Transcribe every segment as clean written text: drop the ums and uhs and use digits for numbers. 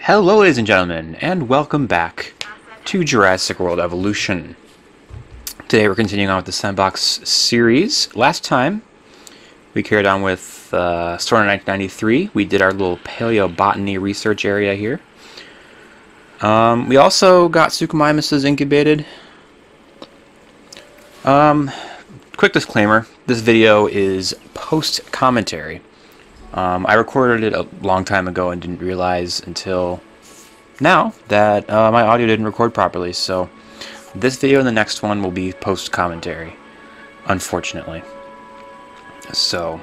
Hello ladies and gentlemen, and welcome back to Jurassic World Evolution. Today we're continuing on with the Sandbox series. Last time we carried on with Sorna 1993. We did our little paleobotany research area here. We also got Suchomimuses incubated. Quick disclaimer, this video is post-commentary. I recorded it a long time ago and didn't realize until now that my audio didn't record properly, so this video and the next one will be post-commentary, unfortunately. So,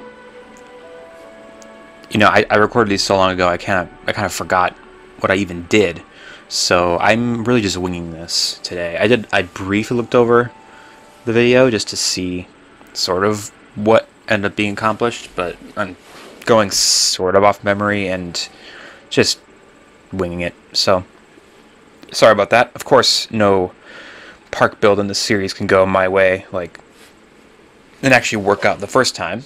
you know, I recorded these so long ago, I kind of forgot what I even did, so I'm really just winging this today. I briefly looked over the video just to see sort of what ended up being accomplished, but I'm going sort of off memory and just winging it, so sorry about that. Of course, no park build in this series can go my way, like, and actually work out the first time.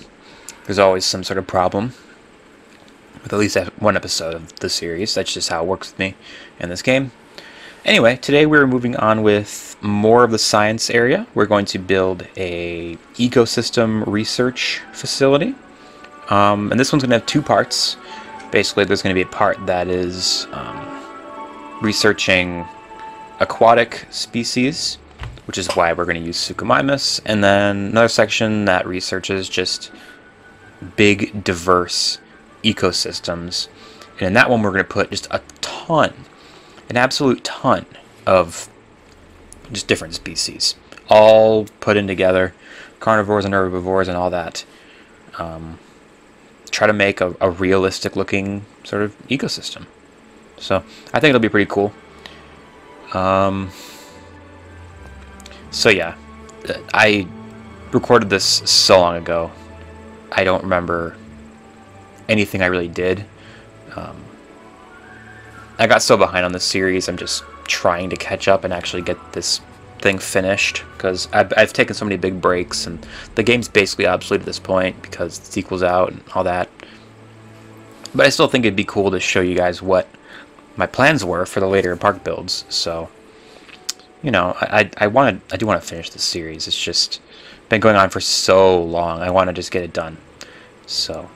There's always some sort of problem with at least one episode of the series. That's just how it works with me in this game. Anyway, today we're moving on with more of the science area. We're going to build a ecosystem research facility. And this one's going to have two parts. Basically, there's going to be a part that is researching aquatic species, which is why we're going to use Suchomimus, and then another section that researches just big, diverse ecosystems. And in that one, we're going to put just a ton, an absolute ton of just different species, all put in together, carnivores and herbivores and all that. Try to make a realistic looking sort of ecosystem. So I think it'll be pretty cool. So yeah, I recorded this so long ago, I don't remember anything I really did. I got so behind on this series, I'm just trying to catch up and actually get this thing finished, because I've taken so many big breaks, and the game's basically obsolete at this point because the sequel's out and all that. But I still think it'd be cool to show you guys what my plans were for the later park builds. So, you know, I do want to finish this series. It's just been going on for so long. I want to just get it done. So,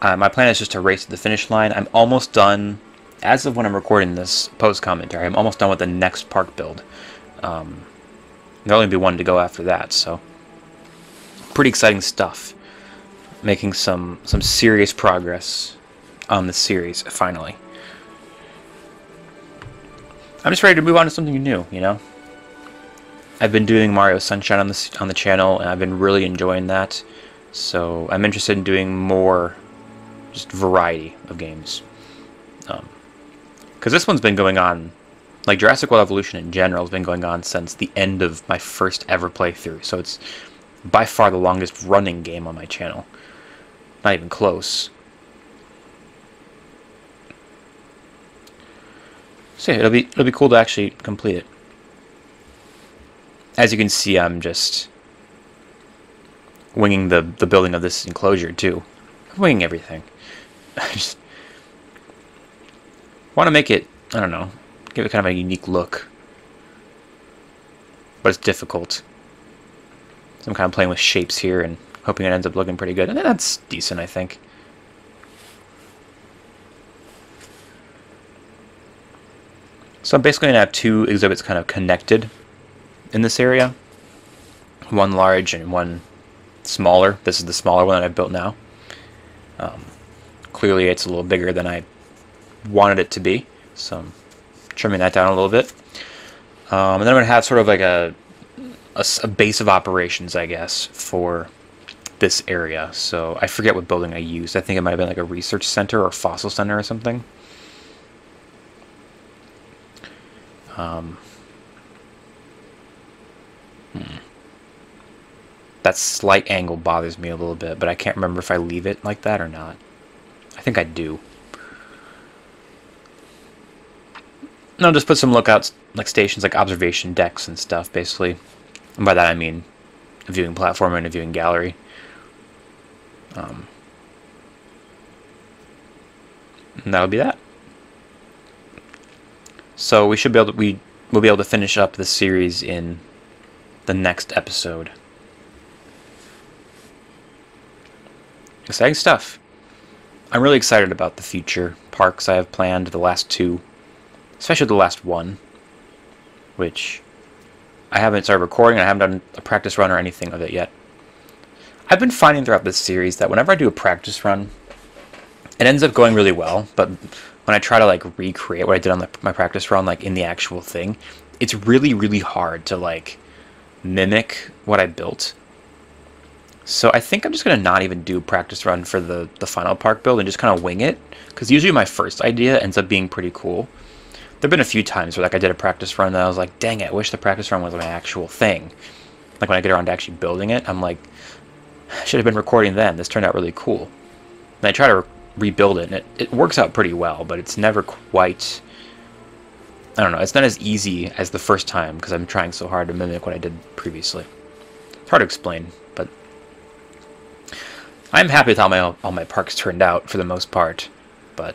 my plan is just to race to the finish line. I'm almost done, as of when I'm recording this post-commentary, I'm almost done with the next park build. There'll only be one to go after that, so pretty exciting stuff. Making some serious progress on the series, finally. I'm just ready to move on to something new, you know? I've been doing Mario Sunshine on the channel, and I've been really enjoying that. So I'm interested in doing more, just variety of games. Because this one's been going on, like Jurassic World Evolution in general has been going on since the end of my first ever playthrough. So it's by far the longest running game on my channel. Not even close. So yeah, it'll be cool to actually complete it. As you can see, I'm just winging the building of this enclosure too. I'm winging everything. I just want to make it, I don't know, give it kind of a unique look. But it's difficult. So I'm kind of playing with shapes here and hoping it ends up looking pretty good. And that's decent, I think. So I'm basically going to have two exhibits kind of connected in this area. One large and one smaller. This is the smaller one that I've built now. Clearly it's a little bigger than I wanted it to be. So I'm trimming that down a little bit. And then I'm going to have sort of like a base of operations, I guess, for this area. So I forget what building I used. I think it might have been like a research center or fossil center or something. That slight angle bothers me a little bit, but I can't remember if I leave it like that or not. I think I do. And I'll just put some lookouts, like stations, like observation decks and stuff, basically. And by that I mean a viewing platform and a viewing gallery. And that'll be that. So we should be able to, we'll be able to finish up the series in the next episode. Exciting stuff. I'm really excited about the future parks I have planned, the last two, especially the last one, which I haven't started recording, and I haven't done a practice run or anything of it yet. I've been finding throughout this series that whenever I do a practice run, it ends up going really well, but when I try to like recreate what I did on my practice run, like in the actual thing, it's really, really hard to like mimic what I built. So I think I'm just going to not even do a practice run for the final park build and just kind of wing it, because usually my first idea ends up being pretty cool. There have been a few times where like I did a practice run and I was like, dang it, I wish the practice run was my actual thing. Like when I get around to actually building it, I'm like, I should have been recording then. This turned out really cool. And I try to rebuild it, and it works out pretty well, but it's never quite, I don't know, it's not as easy as the first time because I'm trying so hard to mimic what I did previously. It's hard to explain, but I'm happy with how all my parks turned out for the most part, but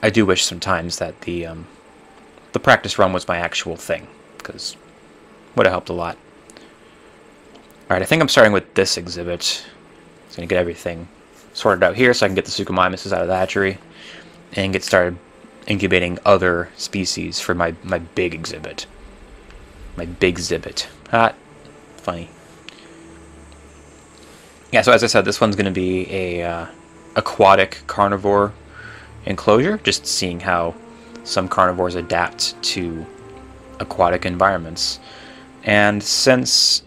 I do wish sometimes that the practice run was my actual thing, because it would have helped a lot. Alright, I think I'm starting with this exhibit. I'm going to get everything sorted out here so I can get the Suchomimuses out of the hatchery and get started incubating other species for my big exhibit. My big exhibit. Ah, funny. Yeah, so as I said, this one's going to be a aquatic carnivore enclosure, just seeing how some carnivores adapt to aquatic environments. And since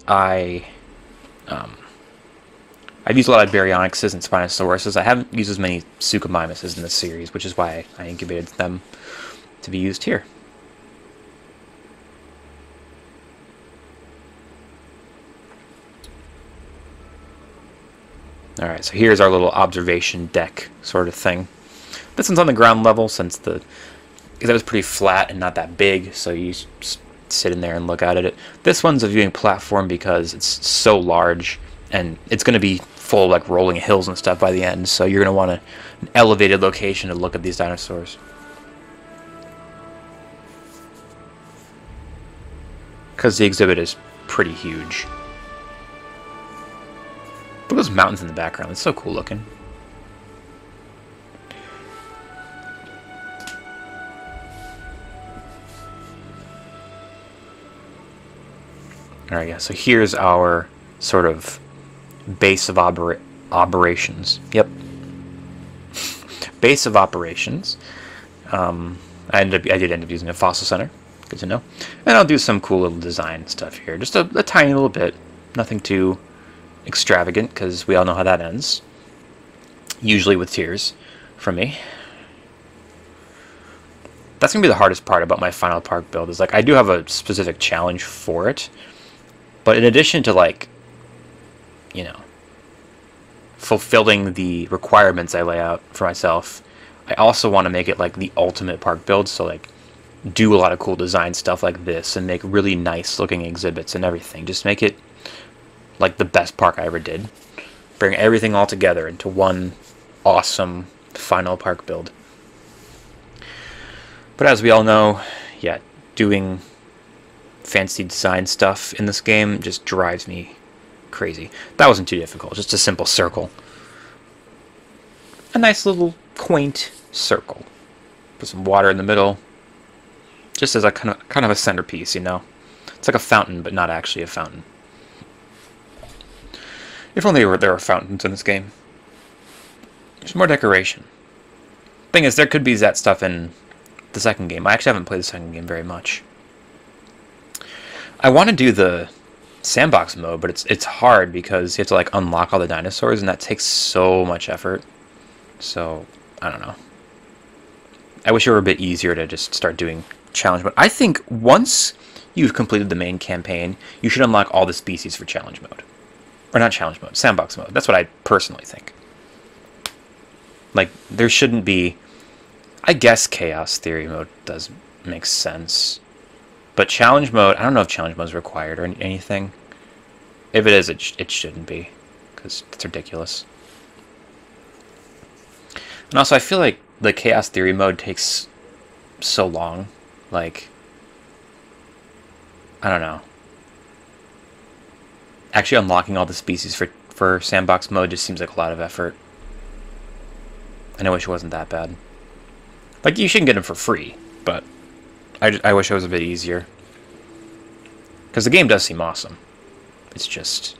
I've used a lot of Baryonyxes and Spinosauruses, I haven't used as many Suchomimuses in this series, which is why I incubated them to be used here. Alright, so here's our little observation deck sort of thing. This one's on the ground level because it was pretty flat and not that big, so you just sit in there and look out at it. This one's a viewing platform because it's so large and it's going to be full of like rolling hills and stuff by the end, so you're going to want an elevated location to look at these dinosaurs. Because the exhibit is pretty huge. Look at those mountains in the background. It's so cool looking. Alright, yeah, so here's our sort of base of operations. Yep. Base of operations. I did end up using a fossil center. Good to know. And I'll do some cool little design stuff here. Just a tiny little bit. Nothing too extravagant, because we all know how that ends. Usually with tears from me. That's going to be the hardest part about my final park build, is like I do have a specific challenge for it. But in addition to like, you know, fulfilling the requirements I lay out for myself, I also want to make it like the ultimate park build, so like do a lot of cool design stuff like this and make really nice looking exhibits and everything. Just make it like the best park I ever did. Bring everything all together into one awesome final park build. But as we all know, yeah, doing fancy design stuff in this game just drives me crazy. That wasn't too difficult, just a simple circle. A nice little quaint circle. Put some water in the middle, just as a kind of a centerpiece, you know. It's like a fountain, but not actually a fountain. If only there were fountains in this game. There's more decoration. Thing is, there could be that stuff in the second game. I actually haven't played the second game very much. I want to do the sandbox mode, but it's hard because you have to like unlock all the dinosaurs, and that takes so much effort. So I don't know. I wish it were a bit easier to just start doing challenge mode. I think once you've completed the main campaign, you should unlock all the species for challenge mode. Or not challenge mode, sandbox mode. That's what I personally think. Like, there shouldn't be... I guess chaos theory mode does make sense. But challenge mode, I don't know if challenge mode is required or anything. If it is, it shouldn't be. Because it's ridiculous. And also, I feel like the chaos theory mode takes so long. Like, I don't know. Actually unlocking all the species for sandbox mode just seems like a lot of effort. And I wish it wasn't that bad. Like, you shouldn't get them for free, but I wish it was a bit easier. Because the game does seem awesome. It's just,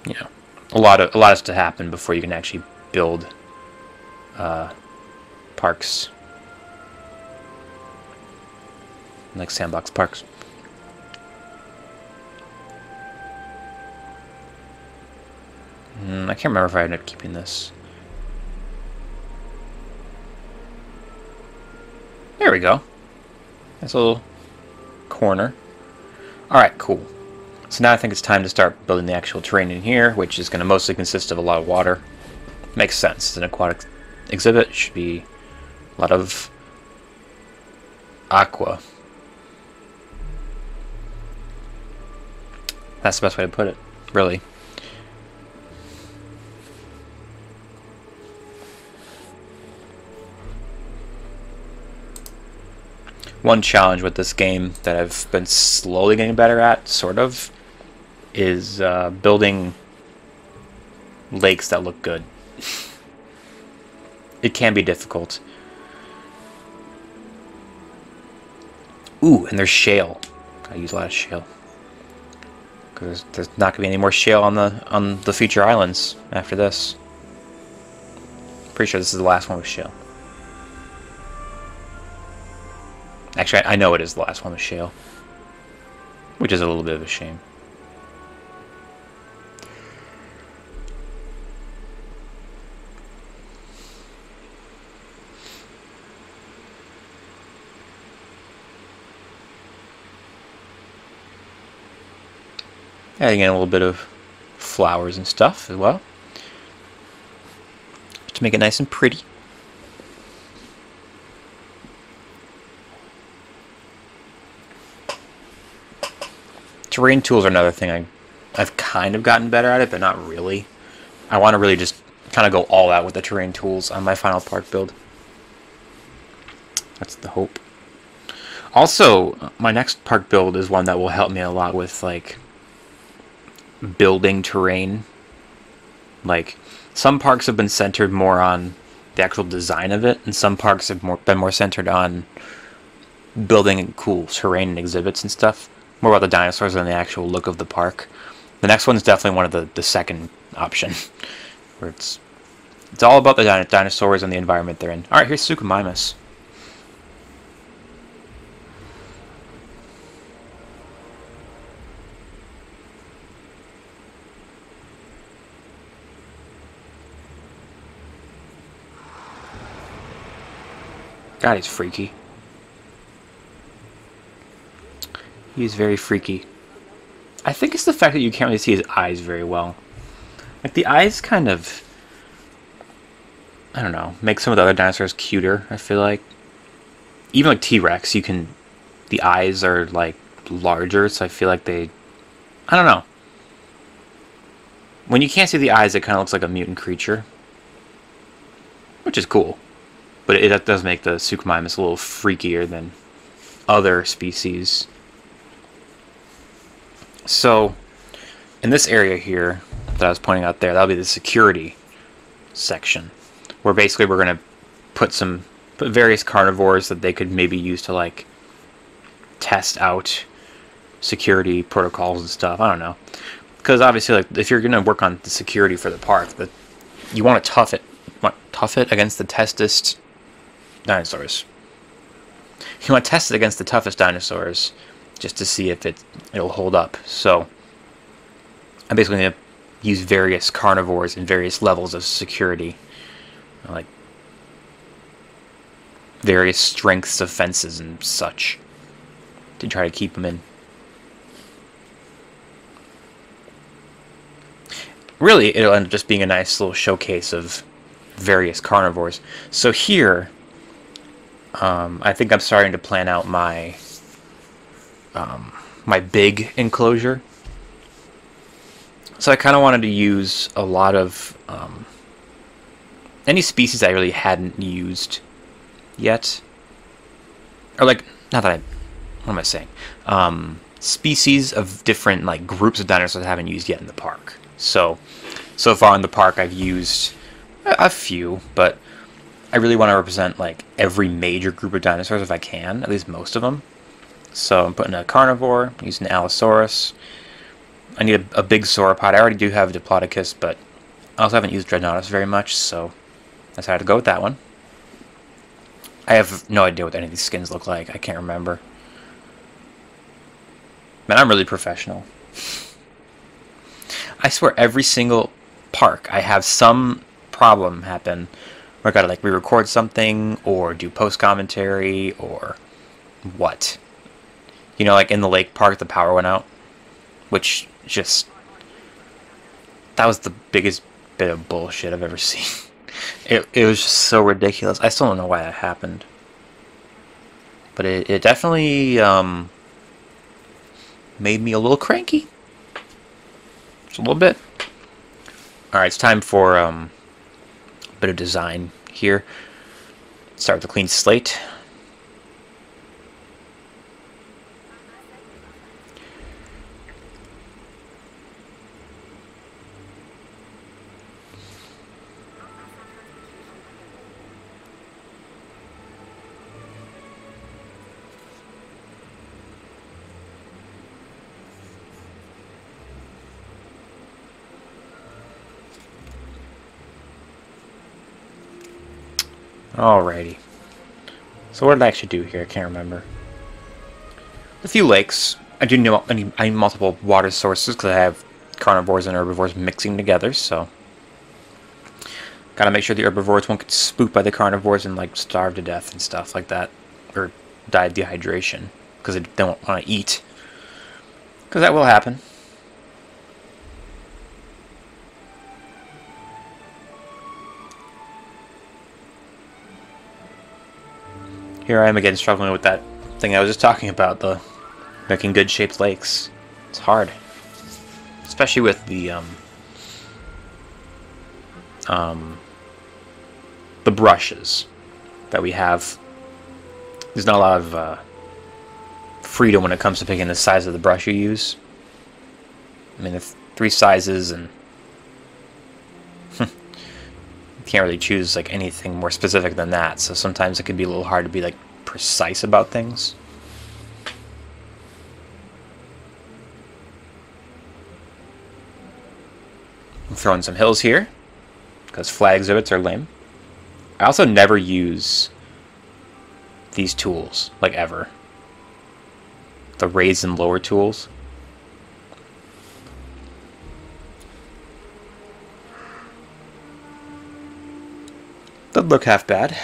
you know, a lot has to happen before you can actually build parks. Like sandbox parks. I can't remember if I ended up keeping this. There we go. Nice little corner. Alright, cool. So now I think it's time to start building the actual terrain in here, which is going to mostly consist of a lot of water. Makes sense. It's an aquatic exhibit. It should be a lot of aqua. That's the best way to put it, really. One challenge with this game that I've been slowly getting better at, sort of, is building lakes that look good. It can be difficult. Ooh, and there's shale. I use a lot of shale. Because there's not going to be any more shale on the future islands after this. Pretty sure this is the last one with shale. Actually, I know it is the last one with shale. Which is a little bit of a shame. Adding in a little bit of flowers and stuff as well. To make it nice and pretty. Terrain tools are another thing I've kind of gotten better at it, but not really. I want to really just kind of go all out with the terrain tools on my final park build. That's the hope. Also, my next park build is one that will help me a lot with, like, building terrain. Like, some parks have been centered more on the actual design of it, and some parks have been more centered on building cool terrain and exhibits and stuff. More about the dinosaurs than the actual look of the park. The next one is definitely one of the second option, where it's all about the dinosaurs and the environment they're in. All right, here's Suchomimus. God, he's freaky. He's very freaky. I think it's the fact that you can't really see his eyes very well. Like, the eyes kind of, I don't know, make some of the other dinosaurs cuter, I feel like. Even like T-Rex, the eyes are like larger, so I feel like I don't know. When you can't see the eyes, it kind of looks like a mutant creature. Which is cool. But it does make the Suchomimus a little freakier than other species. So, in this area here that I was pointing out there, that'll be the security section, where basically we're going to put various carnivores that they could maybe use to, like, test out security protocols and stuff. I don't know, because obviously, like, if you're going to work on the security for the park, you want to tough it against the toughest dinosaurs. You want to test it against the toughest dinosaurs, just to see if it'll hold up. So I'm basically going to use various carnivores and various levels of security, like various strengths of fences and such, to try to keep them in. Really, it'll end up just being a nice little showcase of various carnivores. So here, I think I'm starting to plan out my my big enclosure. So I kind of wanted to use a lot of any species I really hadn't used yet. or like, not that I, what am I saying? Species of different like groups of dinosaurs I haven't used yet in the park. So far in the park I've used a few, but I really want to represent like every major group of dinosaurs if I can, at least most of them. So I'm putting a carnivore, using an Allosaurus. I need a big sauropod. I already do have a Diplodocus, but I also haven't used Dreadnoughtus very much, so I decided to go with that one. I have no idea what any of these skins look like. I can't remember. Man, I'm really professional. I swear every single park I have some problem happen where I gotta like re-record something or do post-commentary or what. You know, like in the lake park the power went out, which just, that was the biggest bit of bullshit I've ever seen. It was just so ridiculous. I still don't know why that happened. But it definitely made me a little cranky. Just a little bit. Alright, it's time for a bit of design here. Start with a clean slate. Alrighty. So what did I actually do here? I can't remember. A few lakes. I do know I need multiple water sources because I have carnivores and herbivores mixing together, so gotta make sure the herbivores won't get spooked by the carnivores and like starve to death and stuff like that, or die of dehydration because they don't want to eat, because that will happen. Here I am again struggling with that thing I was just talking about, the making good shaped lakes. It's hard. Especially with the brushes that we have. There's not a lot of freedom when it comes to picking the size of the brush you use. I mean, there's 3 sizes and you can't really choose like anything more specific than that, so sometimes it can be a little hard to be like precise about things. I'm throwing some hills here because flat exhibits are lame. I also never use these tools, like ever. The raise and lower tools. Doesn't look half bad.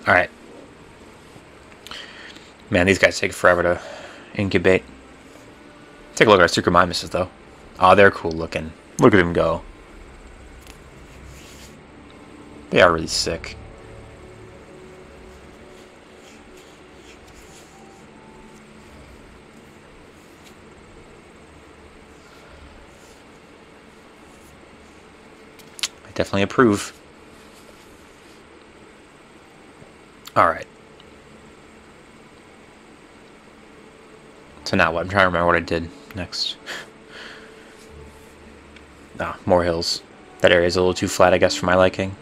Alright. Man, these guys take forever to incubate. Take a look at our Suchomimuses, though. Oh, they're cool looking. Look at them go. They are really sick. I definitely approve. Alright. So now what? I'm trying to remember what I did next. Ah, more hills. That area's a little too flat, I guess, for my liking.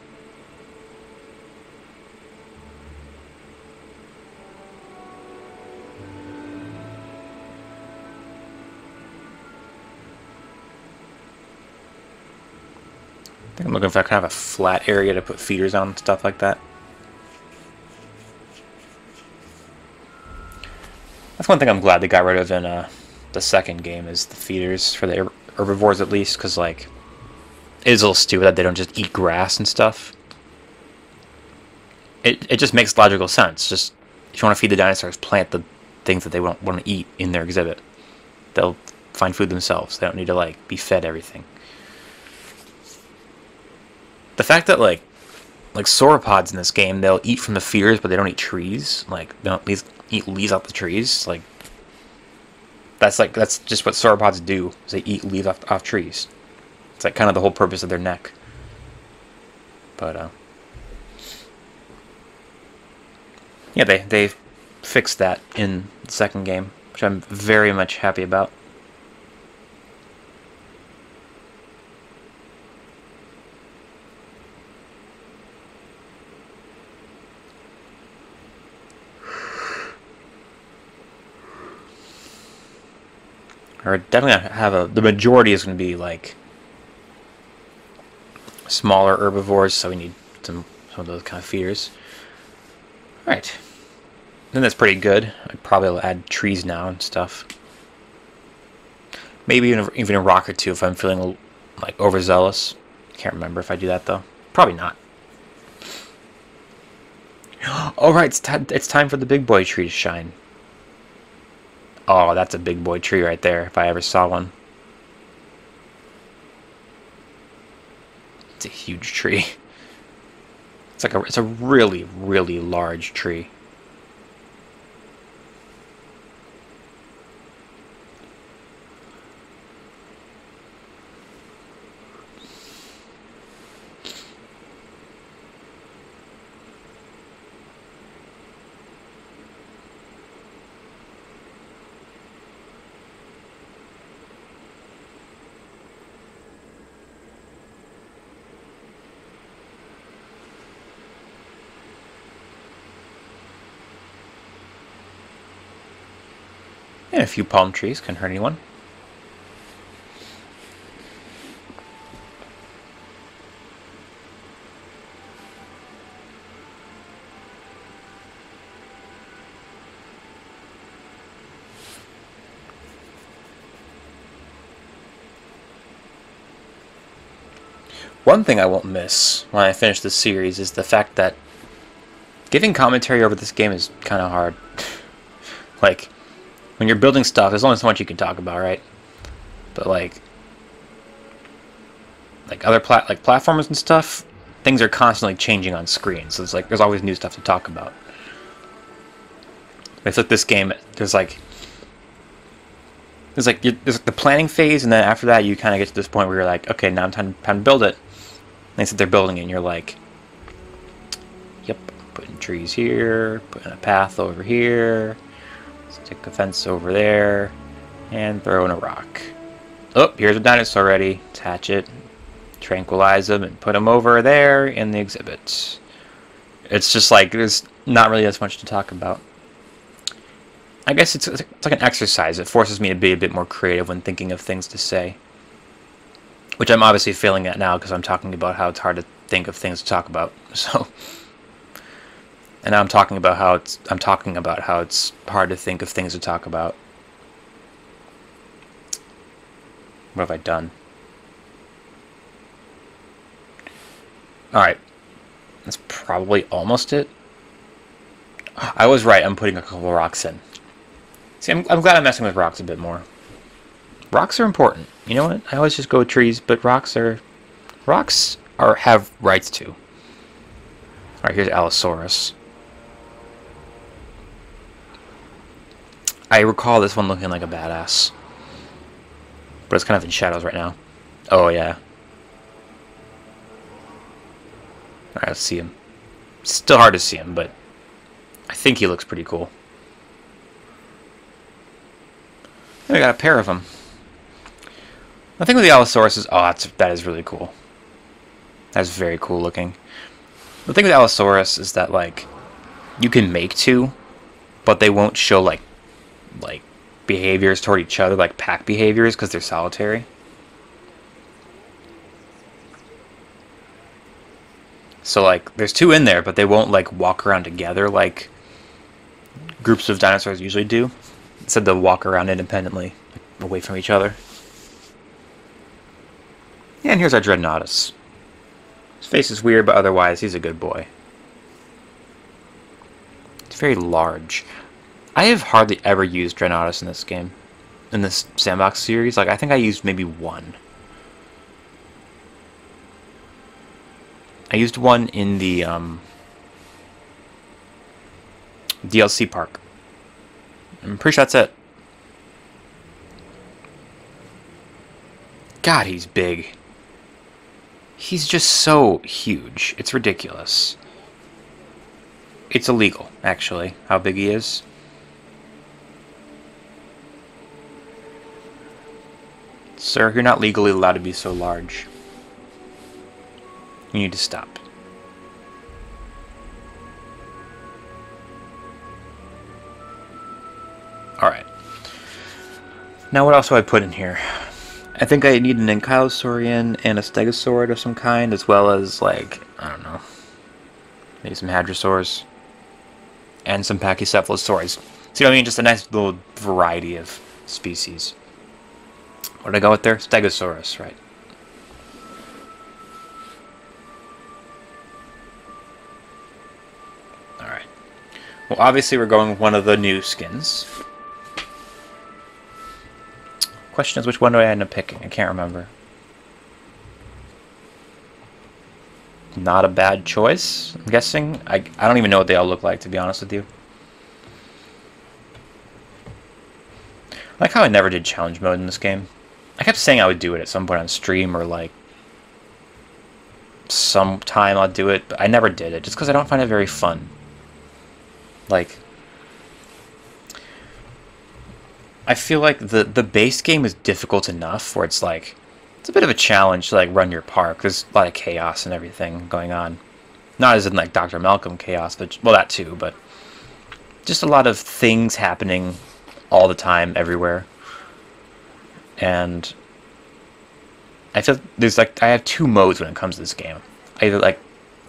I think I'm looking for kind of a flat area to put feeders on and stuff like that. That's one thing I'm glad they got rid of in the second game, is the feeders for the herbivores, at least, because like it is a little stupid that they don't just eat grass and stuff. It just makes logical sense. Just if you want to feed the dinosaurs, plant the things that they want to eat in their exhibit. They'll find food themselves. They don't need to like be fed everything. The fact that like sauropods in this game, they'll eat from the feeders, but they don't eat trees. Like they don't eat leaves off the trees. Like that's just what sauropods do. Is they eat leaves off trees. It's like kind of the whole purpose of their neck. But yeah, they fixed that in the second game, which I'm very much happy about. Or definitely gonna have the majority is going to be like smaller herbivores, so we need some of those kind of feeders. Alright. Then that's pretty good. I'd probably add trees now and stuff. Maybe even a rock or two if I'm feeling like overzealous. Can't remember if I do that though. Probably not. Alright, it's time for the big boy tree to shine. Oh, that's a big boy tree right there, if I ever saw one. It's a huge tree. It's a really, really large tree. And a few palm trees, couldn't hurt anyone. One thing I won't miss when I finish this series is the fact that giving commentary over this game is kind of hard. Like, when you're building stuff, there's only so much you can talk about, right? But like other platformers and stuff, things are constantly changing on screen, so it's like there's always new stuff to talk about. It's like this game, there's the planning phase, and then after that you kind of get to this point where you're like, okay, now time to build it. And they said they're building it, and you're like, yep, putting trees here, putting a path over here, stick a fence over there, and throw in a rock. Oh, here's a dinosaur ready. Attach it, tranquilize them, and put them over there in the exhibit. It's just like, there's not really as much to talk about. I guess it's like an exercise. It forces me to be a bit more creative when thinking of things to say. Which I'm obviously failing at now because I'm talking about how it's hard to think of things to talk about. So, and now I'm talking about how it's hard to think of things to talk about. What have I done? Alright. That's probably almost it. I was right, I'm putting a couple rocks in. See, I'm glad I'm messing with rocks a bit more. Rocks are important. You know what? I always just go with trees, but rocks have rights too. Alright, here's Allosaurus. I recall this one looking like a badass. But it's kind of in shadows right now. Oh, yeah. Alright, let's see him. Still hard to see him, but I think he looks pretty cool. And we got a pair of them. The thing with the Allosaurus is, that is really cool. That's very cool looking. The thing with Allosaurus is that, like, you can make two, but they won't show, like behaviors toward each other, like pack behaviors, because they're solitary. So, like, there's two in there, but they won't, like, walk around together like groups of dinosaurs usually do. Instead, they'll walk around independently, like, away from each other. Yeah, and here's our Dreadnoughtus. His face is weird, but otherwise, he's a good boy. It's very large. I have hardly ever used Dreadnoughtus in this game. In this sandbox series. Like, I think I used maybe one. I used one in the DLC park. I'm pretty sure that's it. God, he's big. He's just so huge. It's ridiculous. It's illegal, actually, how big he is. Sir, you're not legally allowed to be so large. You need to stop. Alright. Now what else do I put in here? I think I need an Ankylosaurian and a Stegosaurid of some kind, as well as, like, I don't know, maybe some Hadrosaurs. And some Pachycephalosaurs. See what I mean? Just a nice little variety of species. What did I go with there? Stegosaurus, right. Alright. Well, obviously we're going with one of the new skins. Question is, which one do I end up picking? I can't remember. Not a bad choice, I'm guessing. I don't even know what they all look like, to be honest with you. I like how I never did challenge mode in this game. I kept saying I would do it at some point on stream, or like sometime I'll do it, but I never did it, just because I don't find it very fun. Like, I feel like the base game is difficult enough where it's like, it's a bit of a challenge to like run your park. There's a lot of chaos and everything going on. Not as in like Dr. Malcolm chaos, but, well, that too, but just a lot of things happening all the time, everywhere. And I feel there's like, I have two modes when it comes to this game. I either like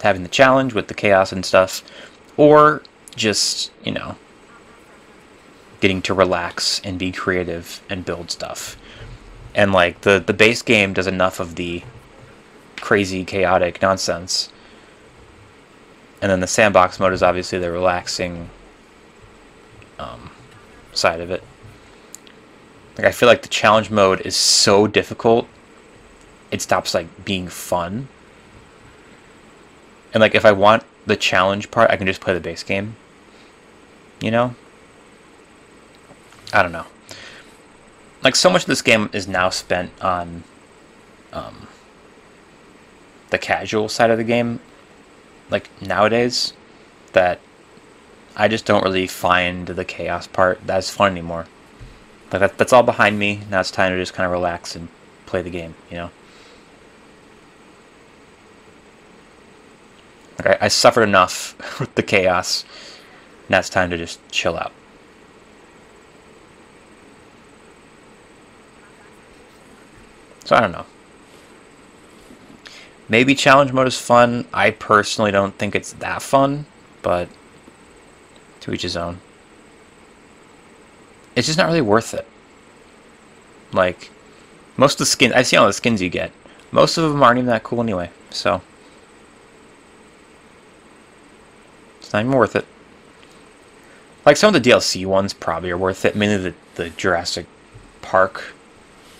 having the challenge with the chaos and stuff, or just, you know, getting to relax and be creative and build stuff. And like the base game does enough of the crazy, chaotic nonsense. And then the sandbox mode is obviously the relaxing side of it. Like, I feel like the challenge mode is so difficult, it stops like being fun. And like, if I want the challenge part, I can just play the base game. You know? I don't know. Like, so much of this game is now spent on the casual side of the game, like nowadays, that I just don't really find the chaos part that's fun anymore. Like, that's all behind me. Now it's time to just kind of relax and play the game, you know? Like, I suffered enough with the chaos. Now it's time to just chill out. So I don't know. Maybe challenge mode is fun. I personally don't think it's that fun, but to each his own. It's just not really worth it. Like, most of the skins, I've seen all the skins you get. Most of them aren't even that cool anyway, so it's not even worth it. Like, some of the DLC ones probably are worth it. Mainly the Jurassic Park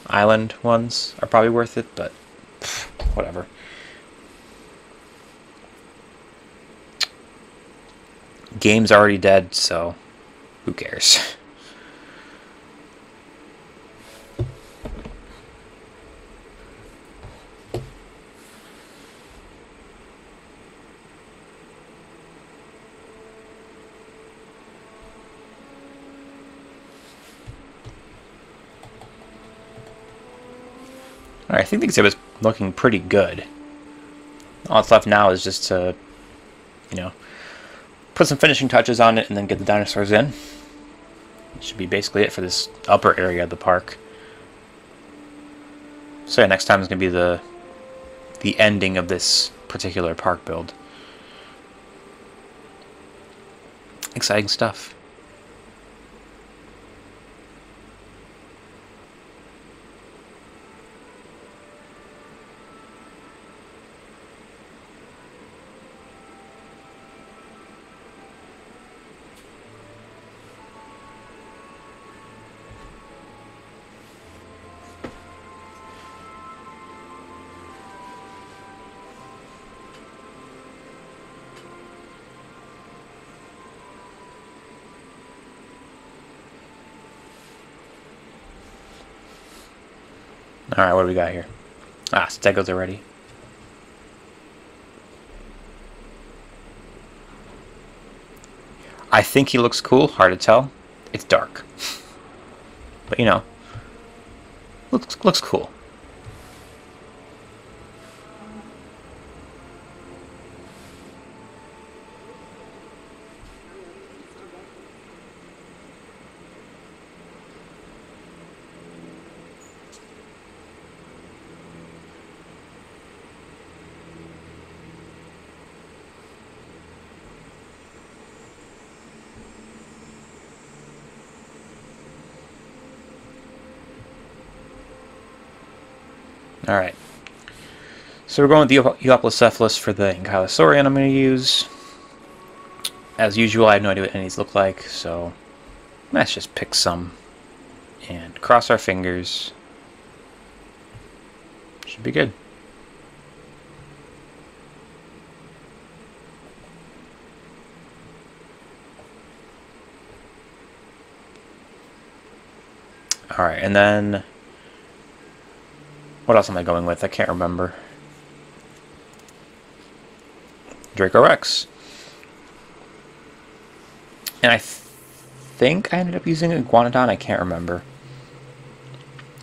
Island ones are probably worth it, but pff, whatever. Game's already dead, so who cares? Alright, I think the exhibit's looking pretty good. All that's left now is just to, you know, put some finishing touches on it and then get the dinosaurs in. Should be basically it for this upper area of the park. So yeah, next time is going to be the ending of this particular park build. Exciting stuff. Alright, what do we got here? Ah, Stegos already. I think he looks cool, hard to tell. It's dark. But you know, looks cool. Alright. So we're going with the Euoplocephalus for the Ankylosaurian I'm going to use. As usual, I have no idea what any of these look like, so let's just pick some and cross our fingers. Should be good. Alright, and then what else am I going with? I can't remember. Draco Rex. And I think I ended up using Iguanodon, I can't remember.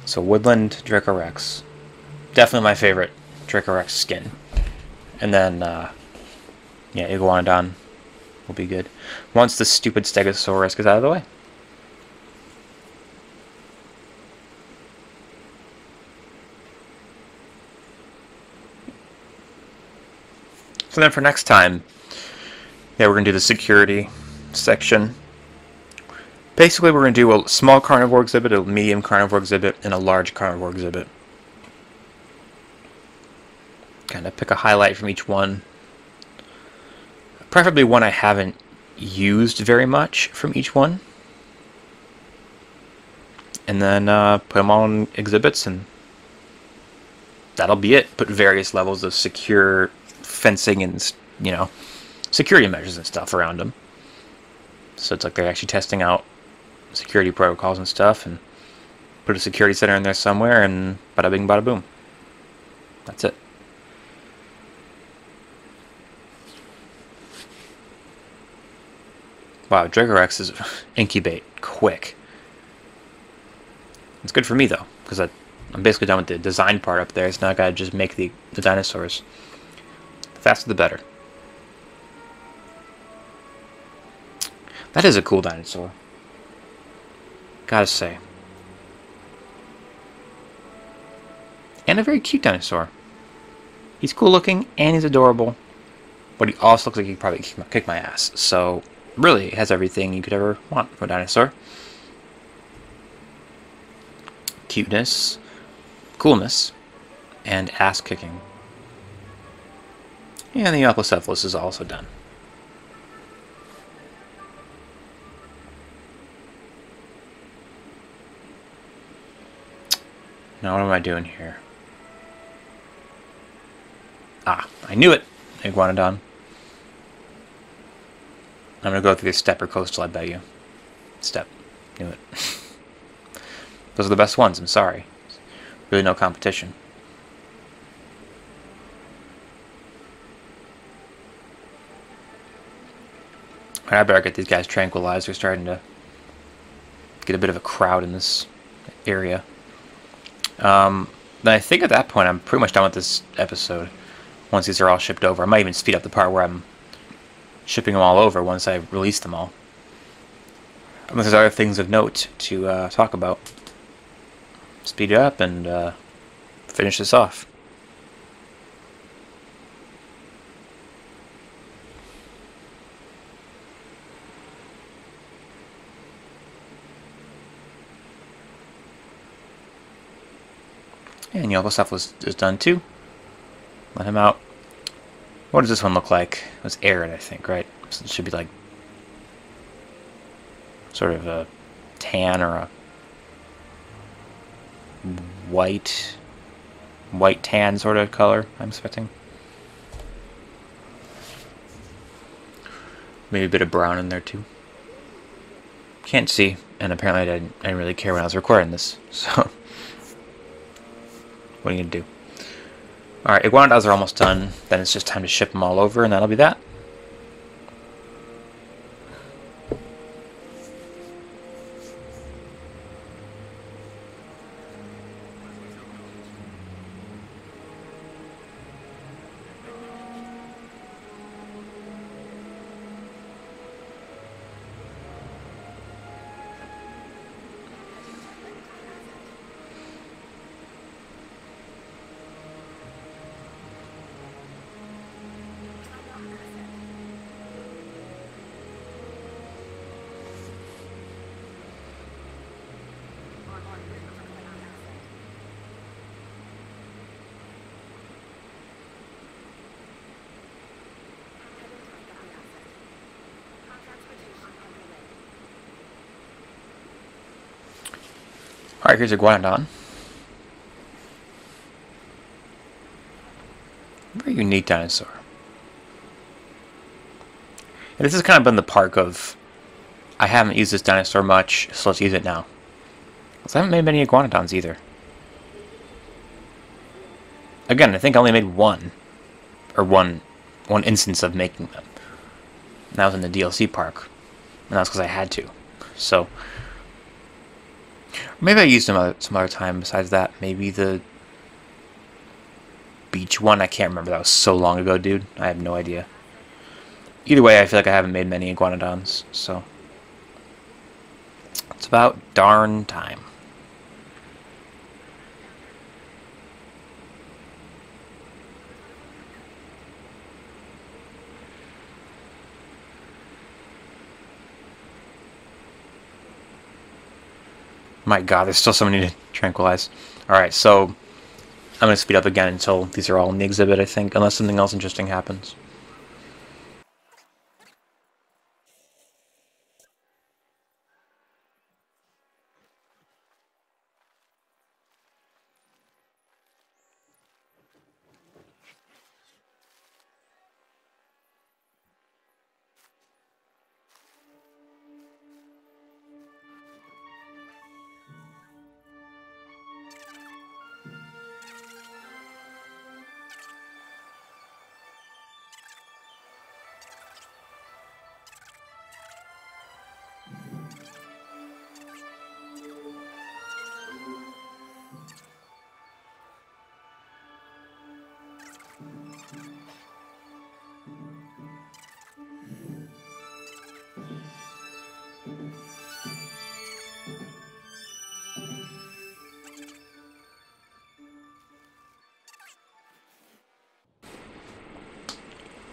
So Woodland Draco Rex. Definitely my favorite Draco Rex skin. And then, yeah, Iguanodon will be good. Once the stupid Stegosaurus gets out of the way. So then for next time, yeah, we're going to do the security section. Basically, we're going to do a small carnivore exhibit, a medium carnivore exhibit, and a large carnivore exhibit. Kind of pick a highlight from each one. Preferably one I haven't used very much from each one. And then put them all in exhibits, and that'll be it. Put various levels of secure fencing and, you know, security measures and stuff around them. So it's like they're actually testing out security protocols and stuff, and put a security center in there somewhere, and bada bing bada boom. That's it. Wow, Draco Rex is incubate quick. It's good for me though, because I'm basically done with the design part up there, so now I gotta just make the dinosaurs. The faster the better. That is a cool dinosaur. Gotta say. And a very cute dinosaur. He's cool looking, and he's adorable. But he also looks like he could probably kick my ass. So, really, it has everything you could ever want from a dinosaur. Cuteness, coolness, and ass kicking. And the Euoplocephalus is also done. Now what am I doing here? Ah, I knew it! Iguanodon. I'm gonna go through the step or coastal, I bet you. Step. Knew it. Those are the best ones, I'm sorry. Really no competition. I better get these guys tranquilized. They're starting to get a bit of a crowd in this area. Then I think at that point I'm pretty much done with this episode. Once these are all shipped over. I might even speed up the part where I'm shipping them all over once I release them all. Unless there's other things of note to talk about. Speed it up and finish this off. And the other stuff was done too. Let him out. What does this one look like? It was arid, I think, right? So it should be like sort of a tan or a white tan sort of color, I'm expecting. Maybe a bit of brown in there too. Can't see, and apparently I didn't really care when I was recording this, so what are you gonna do? Alright, iguanodons are almost done. Then it's just time to ship them all over, and that'll be that. Alright, here's a Iguanodon. Very unique dinosaur. And this has kind of been the park of, I haven't used this dinosaur much, so let's use it now. Because I haven't made many Iguanodons either. Again, I think I only made one. Or one instance of making them. And that was in the DLC park. And that's because I had to. So, maybe I used them some other time besides that. Maybe the beach one. I can't remember. That was so long ago, dude. I have no idea. Either way, I feel like I haven't made many Iguanodons. So, it's about darn time. My god, there's still so many to tranquilize. Alright, so I'm going to speed up again until these are all in the exhibit, I think, unless something else interesting happens.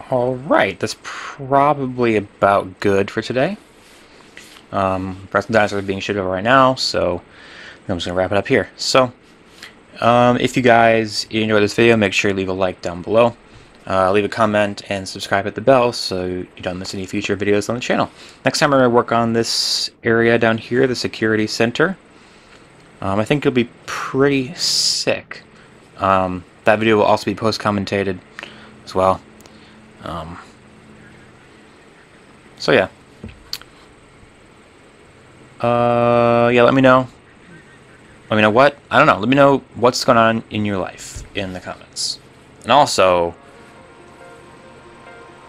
Alright, that's probably about good for today. Preston dinosaurs are being shipped over right now, so I'm just going to wrap it up here. So, if you guys enjoyed this video, make sure you leave a like down below. Leave a comment and subscribe at the bell so you don't miss any future videos on the channel. Next time I'm going to work on this area down here, the security center. I think it'll be pretty sick. That video will also be post-commentated as well. So yeah. Yeah, let me know. Let me know what? I don't know. Let me know what's going on in your life in the comments. And also,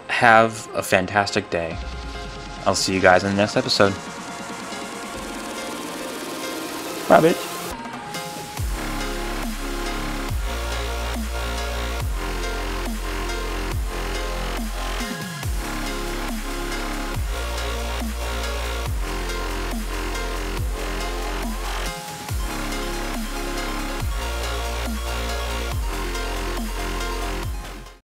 have a fantastic day. I'll see you guys in the next episode. Bye, bitch.